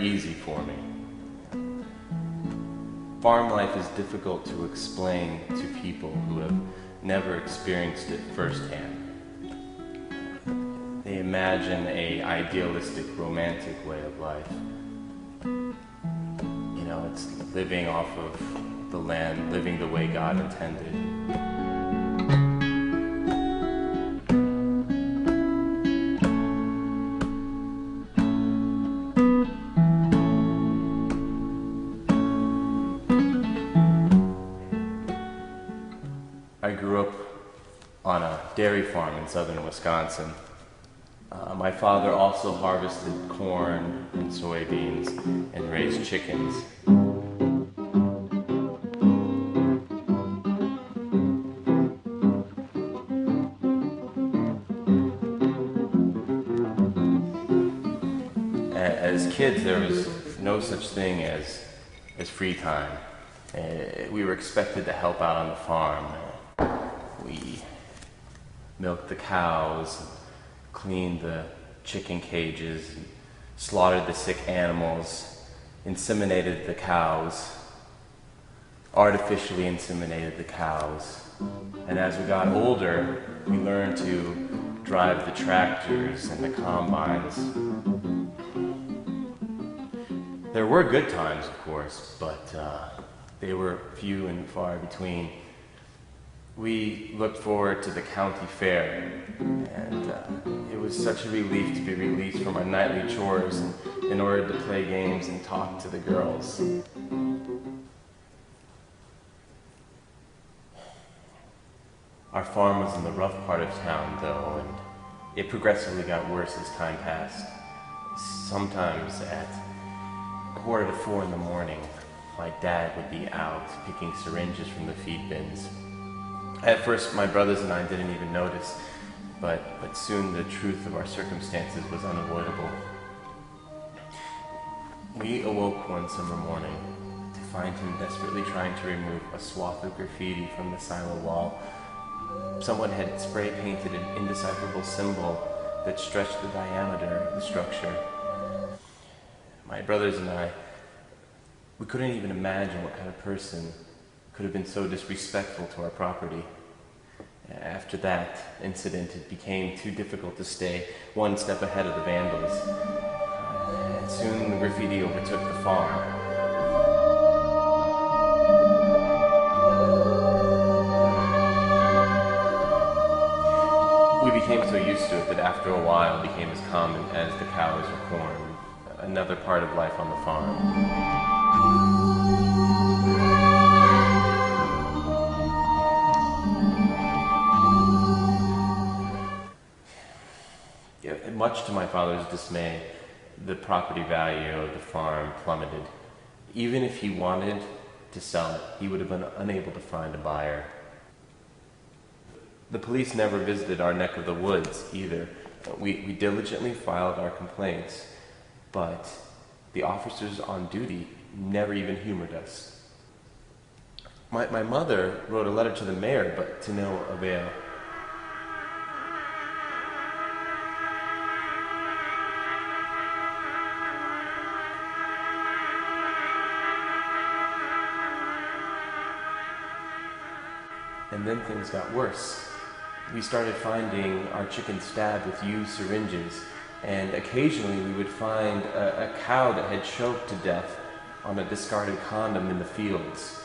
easy for me. Farm life is difficult to explain to people who have never experienced it firsthand. They imagine an idealistic, romantic way of life. You know, it's living off of the land, living the way God intended. I grew up on a dairy farm in southern Wisconsin. My father also harvested corn and soybeans and raised chickens. As kids, there was no such thing as free time. We were expected to help out on the farm. We milked the cows, cleaned the chicken cages, slaughtered the sick animals, inseminated the cows, artificially inseminated the cows. And as we got older, we learned to drive the tractors and the combines. There were good times, of course, but they were few and far between. We looked forward to the county fair, and it was such a relief to be released from our nightly chores in order to play games and talk to the girls. Our farm was in the rough part of town, though, and it progressively got worse as time passed. Sometimes at 3:45 in the morning, my dad would be out picking syringes from the feed bins. At first, my brothers and I didn't even notice, but soon the truth of our circumstances was unavoidable. We awoke one summer morning to find him desperately trying to remove a swath of graffiti from the silo wall. Someone had spray painted an indecipherable symbol that stretched the diameter of the structure. My brothers and I, we couldn't even imagine what kind of person could have been so disrespectful to our property. After that incident, it became too difficult to stay one step ahead of the vandals. And soon the graffiti overtook the farm. We became so used to it that after a while it became as common as the cows or corn, another part of life on the farm. Much to my father's dismay, the property value of the farm plummeted. Even if he wanted to sell it, he would have been unable to find a buyer. The police never visited our neck of the woods either. We diligently filed our complaints, but the officers on duty never even humored us. My mother wrote a letter to the mayor, but to no avail. And then things got worse. We started finding our chickens stabbed with used syringes, and occasionally we would find a cow that had choked to death on a discarded condom in the fields.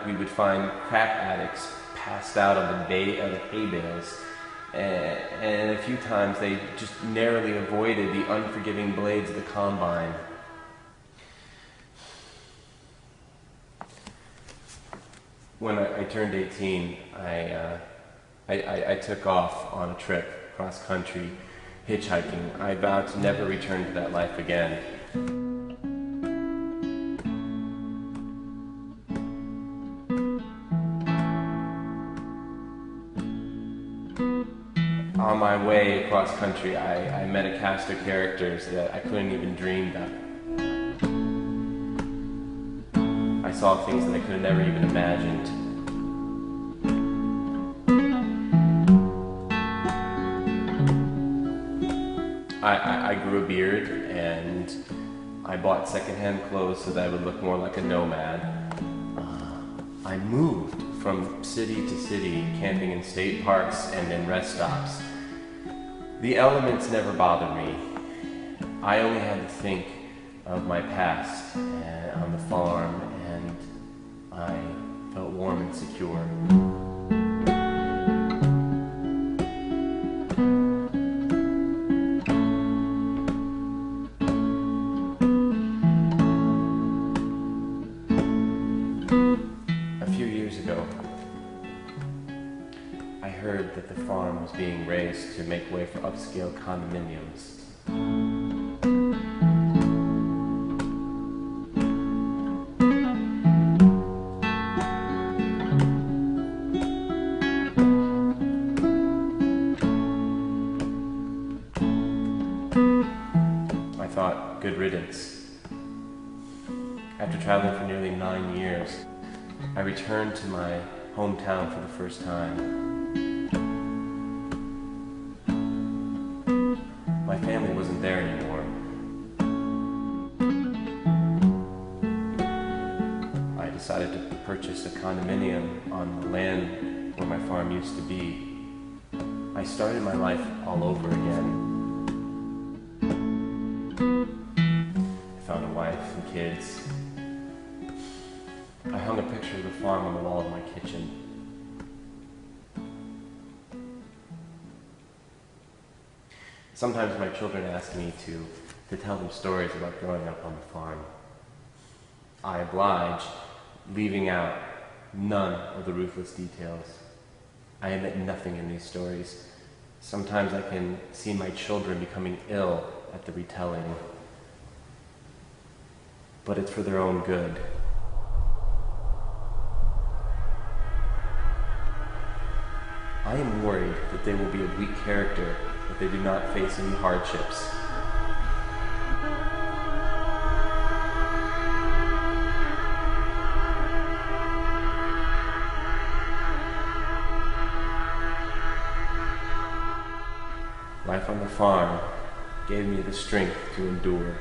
We would find crack addicts passed out on the hay bales. And a few times they just narrowly avoided the unforgiving blades of the combine. When I turned 18, I took off on a trip cross country, hitchhiking. I vowed to never return to that life again. On my way across country, I met a cast of characters that I couldn't even dream of. I saw things that I could have never even imagined. I grew a beard and I bought secondhand clothes so that I would look more like a nomad. I moved from city to city, camping in state parks and in rest stops. The elements never bothered me. I only had to think of my past on the farm, and I felt warm and secure. A few years ago, I heard that the farm was being razed to make way for upscale condominiums. I thought, good riddance. After traveling for nearly 9 years, I returned to my hometown for the first time. My family wasn't there anymore. I decided to purchase a condominium on the land where my farm used to be. I started my life all over again. I found a wife and kids. I hung a picture of the farm on the wall of my kitchen. Sometimes my children ask me to tell them stories about growing up on the farm. I oblige, leaving out none of the ruthless details. I omit nothing in these stories. Sometimes I can see my children becoming ill at the retelling, but it's for their own good. I am worried that they will be a weak character if they do not face any hardships. Life on the farm gave me the strength to endure.